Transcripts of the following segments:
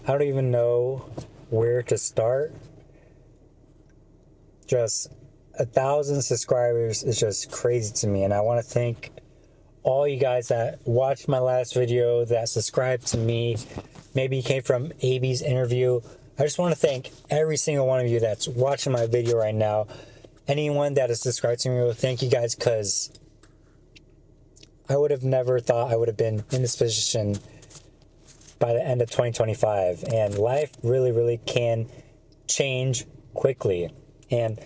I don't even know where to start. Just 1,000 subscribers is just crazy to me, and I want to thank all you guys that watched my last video, that subscribed to me. Maybe you came from AB's interview. I just want to thank every single one of you that's watching my video right now. Anyone that is subscribed to me, thank you guys, because I would have never thought I would have been in this position by the end of 2025. And life really can change quickly. And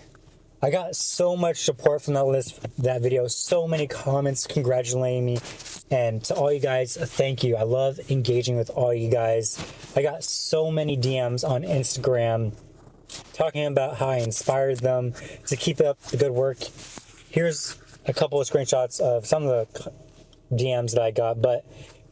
I got so much support from that video, so many comments congratulating me. And to all you guys, thank you. I love engaging with all you guys. I got so many DMs on Instagram talking about how I inspired them to keep up the good work. Here's a couple of screenshots of some of the DMs that I got, but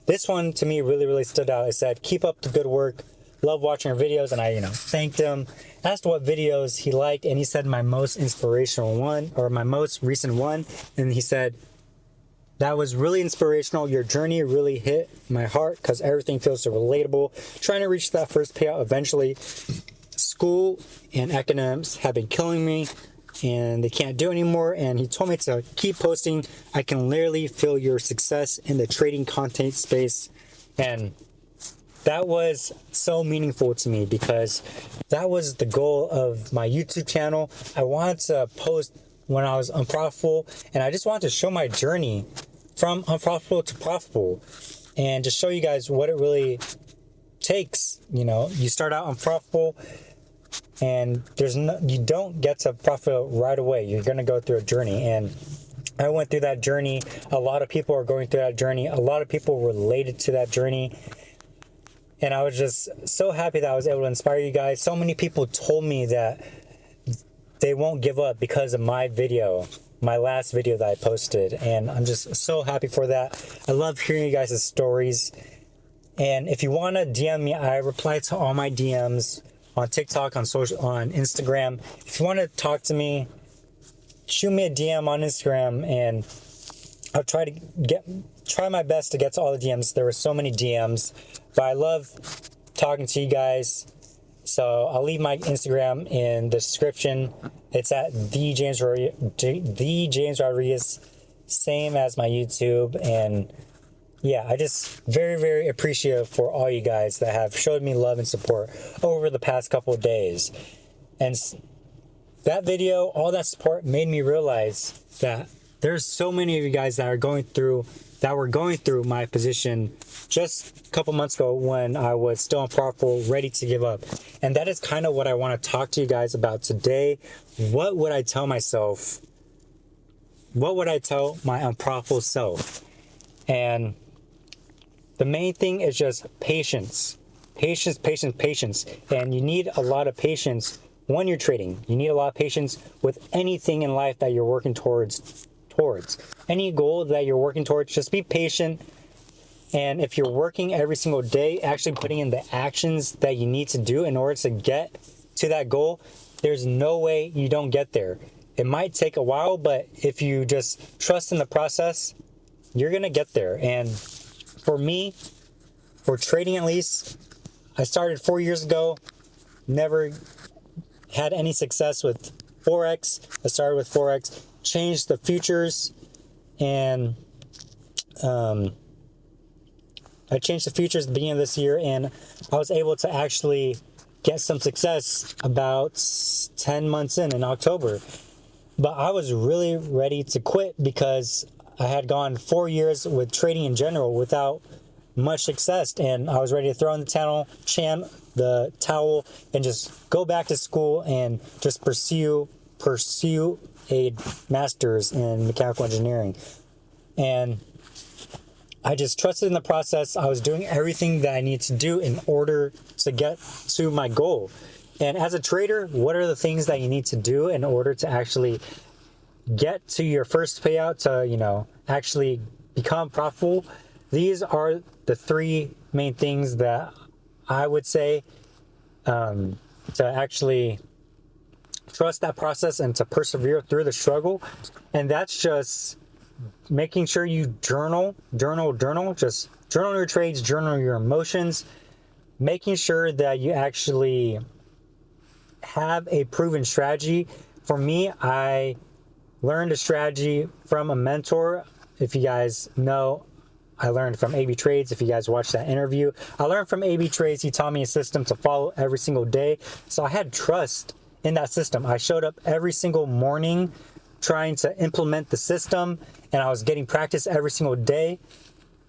this one to me really stood out. It said, "Keep up the good work. Love watching your videos." And I, thanked him, asked what videos he liked, and he said my most inspirational one, or my most recent one. And he said, "That was really inspirational. Your journey really hit my heart because everything feels so relatable. Trying to reach that first payout eventually. School and academics have been killing me and they can't do anymore." And he told me to keep posting. "I can literally feel your success in the trading content space." And that was so meaningful to me because that was the goal of my YouTube channel. I wanted to post when I was unprofitable, and I just wanted to show my journey from unprofitable to profitable and just show you guys what it really takes. You start out unprofitable, and you don't get to profit right away. You're going to go through a journey, and I went through that journey. A lot of people are going through that journey. A lot of people related to that journey. And I was just so happy that I was able to inspire you guys. So many people told me that they won't give up because of my video, my last video that I posted. And I'm just so happy for that. I love hearing you guys' stories. And if you want to DM me, I reply to all my DMs on TikTok, on Instagram. If you want to talk to me, shoot me a DM on Instagram, and I'll try my best to get to all the DMs. There were so many DMs, but I love talking to you guys. So I'll leave my Instagram in the description. It's at the James Rodriguez, same as my YouTube. And yeah, I just very appreciative for all you guys that have showed me love and support over the past couple of days. And that video, all that support made me realize that there's so many of you guys that were going through my position just a couple months ago when I was still unprofitable, ready to give up. And that is kind of what I want to talk to you guys about today. What would I tell myself? What would I tell my unprofitable self? And the main thing is just patience. Patience. And you need a lot of patience when you're trading. You need a lot of patience with anything in life that you're working towards. Any goal that you're working towards, just be patient. And if you're working every single day, actually putting in the actions that you need to do in order to get to that goal, there's no way you don't get there. It might take a while, but if you just trust in the process, you're going to get there. And for me, for trading at least, I started 4 years ago, never had any success with Forex. I started with Forex, changed the futures, and I changed the futures at the beginning of this year, and I was able to actually get some success about 10 months in October. But I was really ready to quit because I had gone 4 years with trading in general without much success, and I was ready to throw in the towel and just go back to school and just pursue a master's in mechanical engineering. And I just trusted in the process. I was doing everything that I need to do in order to get to my goal. And as a trader, what are the things that you need to do in order to actually get to your first payout, to actually become profitable? These are the three main things that I would say to actually trust that process and to persevere through the struggle. And that's just making sure you journal, just journal your trades, journal your emotions, making sure that you actually have a proven strategy. For me, I learned a strategy from a mentor. If you guys know, I learned from AB Trades. If you guys watched that interview, I learned from AB Trades. He taught me a system to follow every single day. So I had trust in that system. I showed up every single morning trying to implement the system, and I was getting practice every single day.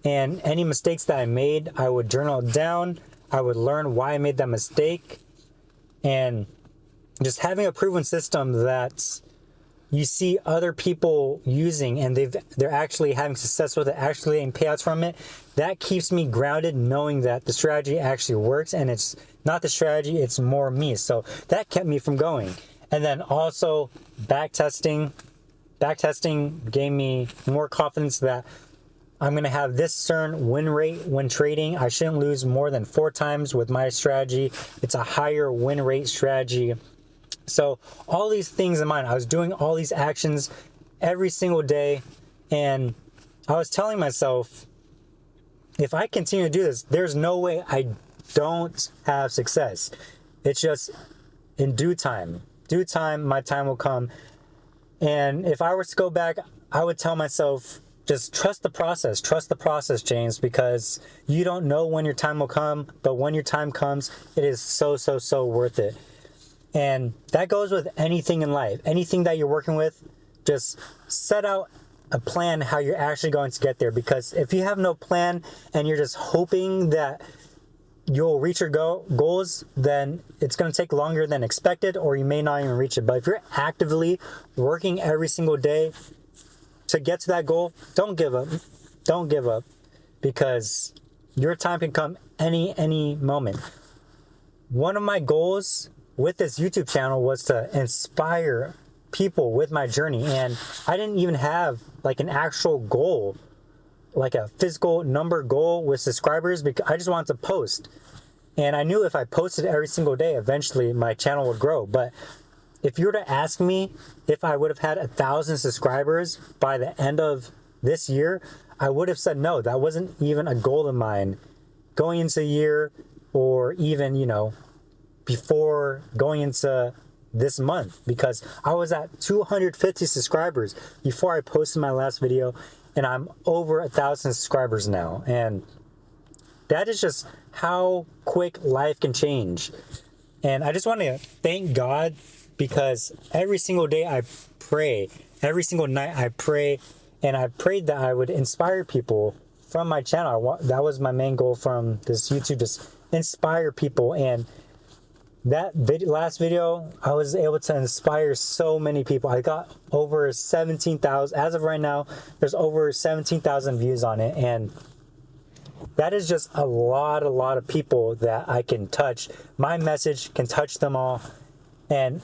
And any mistakes that I made, I would journal it down. I would learn why I made that mistake. And just having a proven system that you see other people using and they're actually having success with it, actually getting payouts from it, that keeps me grounded, knowing that the strategy actually works, and it's not the strategy, it's more me. So that kept me from going. And then also backtesting gave me more confidence that I'm going to have this certain win rate when trading. I shouldn't lose more than 4 times with my strategy. It's a higher win rate strategy. So all these things in mind, I was doing all these actions every single day, and I was telling myself, if I continue to do this, there's no way I don't have success. It's just in due time, my time will come. And if I were to go back, I would tell myself, just trust the process, James, because you don't know when your time will come, but when your time comes, it is so worth it. And that goes with anything in life. Anything that you're working with, just set out a plan how you're actually going to get there. Because if you have no plan and you're just hoping that you'll reach your goals, then it's going to take longer than expected, or you may not even reach it. But if you're actively working every single day to get to that goal, don't give up. Don't give up, because your time can come any moment. One of my goals with this YouTube channel was to inspire people with my journey, and I didn't even have like an actual goal, like a physical number goal with subscribers, because I just wanted to post. And I knew if I posted every single day, eventually my channel would grow. But if you were to ask me if I would have had 1,000 subscribers by the end of this year, I would have said no. That wasn't even a goal of mine going into the year, or even, before going into this month, because I was at 250 subscribers before I posted my last video, and I'm over 1,000 subscribers now. And that is just how quick life can change. And I just want to thank God, because every single day I pray, every single night I pray, and I prayed that I would inspire people from my channel. That was my main goal from this YouTube, just inspire people. And that last video, I was able to inspire so many people. I got over 17,000, as of right now, there's over 17,000 views on it. And that is just a lot of people that I can touch. My message can touch them all. And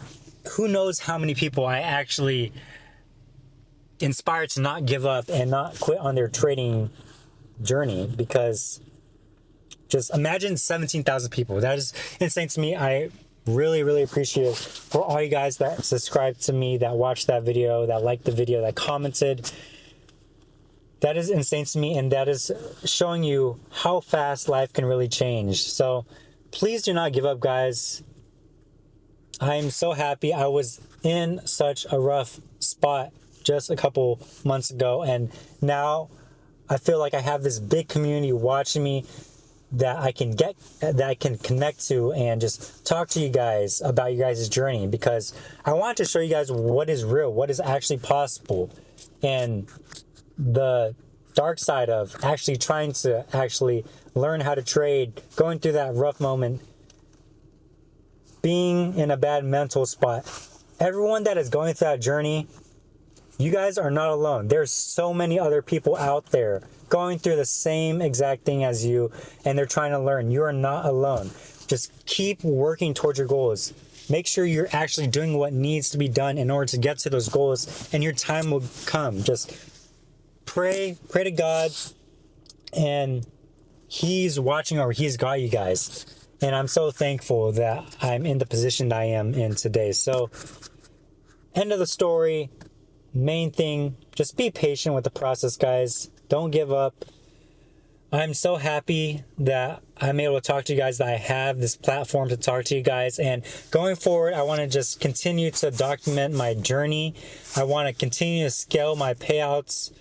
who knows how many people I actually inspired to not give up and not quit on their trading journey. Because just imagine 17,000 people. That is insane to me. I really appreciate for all you guys that subscribed to me, that watched that video, that liked the video, that commented. That is insane to me, and that is showing you how fast life can really change. So please do not give up, guys. I am so happy. I was in such a rough spot just a couple months ago, and now I feel like I have this big community watching me that I can connect to, and just talk to you guys about you guys' journey, because I want to show you guys what is real, what is actually possible, and the dark side of actually trying to actually learn how to trade, going through that rough moment, being in a bad mental spot. Everyone that is going through that journey, you guys are not alone. There's so many other people out there going through the same exact thing as you, and they're trying to learn. You are not alone. Just keep working towards your goals. Make sure you're actually doing what needs to be done in order to get to those goals, and your time will come. Just pray to God, and He's watching over. He's got you guys. And I'm so thankful that I'm in the position I am in today. So, end of the story. Main thing, just be patient with the process, guys. Don't give up. I'm so happy that I'm able to talk to you guys, that I have this platform to talk to you guys. And going forward, I want to just continue to document my journey. I want to continue to scale my payouts,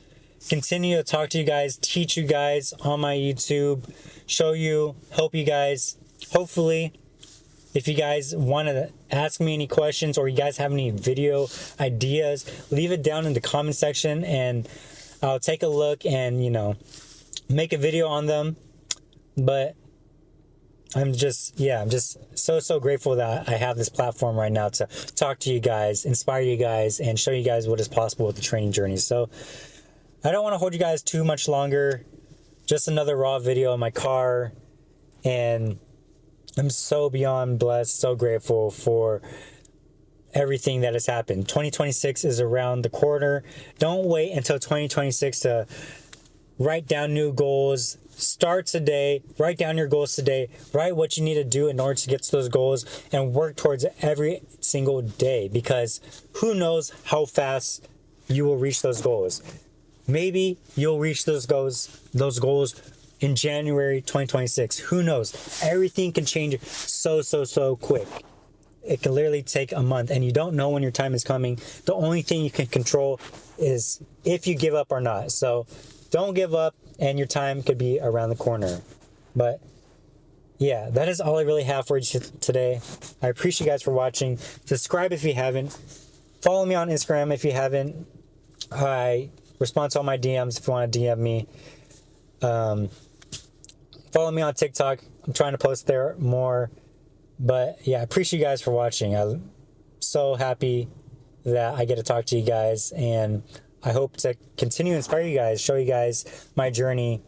continue to talk to you guys, teach you guys on my YouTube, show you, help you guys. Hopefully, if you guys want to ask me any questions, or you guys have any video ideas, leave it down in the comment section and I'll take a look and, you know, make a video on them. But I'm just so grateful that I have this platform right now to talk to you guys, inspire you guys, and show you guys what is possible with the training journey. So I don't want to hold you guys too much longer. Just another raw video in my car, and I'm so beyond blessed, so grateful for everything that has happened. 2026 is around the corner. Don't wait until 2026 to write down new goals. Start today. Write down your goals today. Write what you need to do in order to get to those goals, and work towards it every single day, because who knows how fast you will reach those goals. Maybe you'll reach those goals in January 2026. Who knows? Everything can change so quick. It can literally take a month, and you don't know when your time is coming. The only thing you can control is if you give up or not. So don't give up, and your time could be around the corner. But yeah, that is all I really have for you today. I appreciate you guys for watching. Subscribe if you haven't. Follow me on Instagram if you haven't. I respond to all my DMs if you want to DM me. Follow me on TikTok. I'm trying to post there more. But yeah, I appreciate you guys for watching. I'm so happy that I get to talk to you guys, and I hope to continue to inspire you guys, show you guys my journey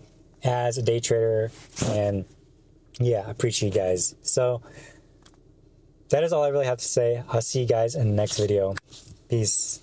as a day trader. And yeah, I appreciate you guys. So that is all I really have to say. I'll see you guys in the next video. Peace.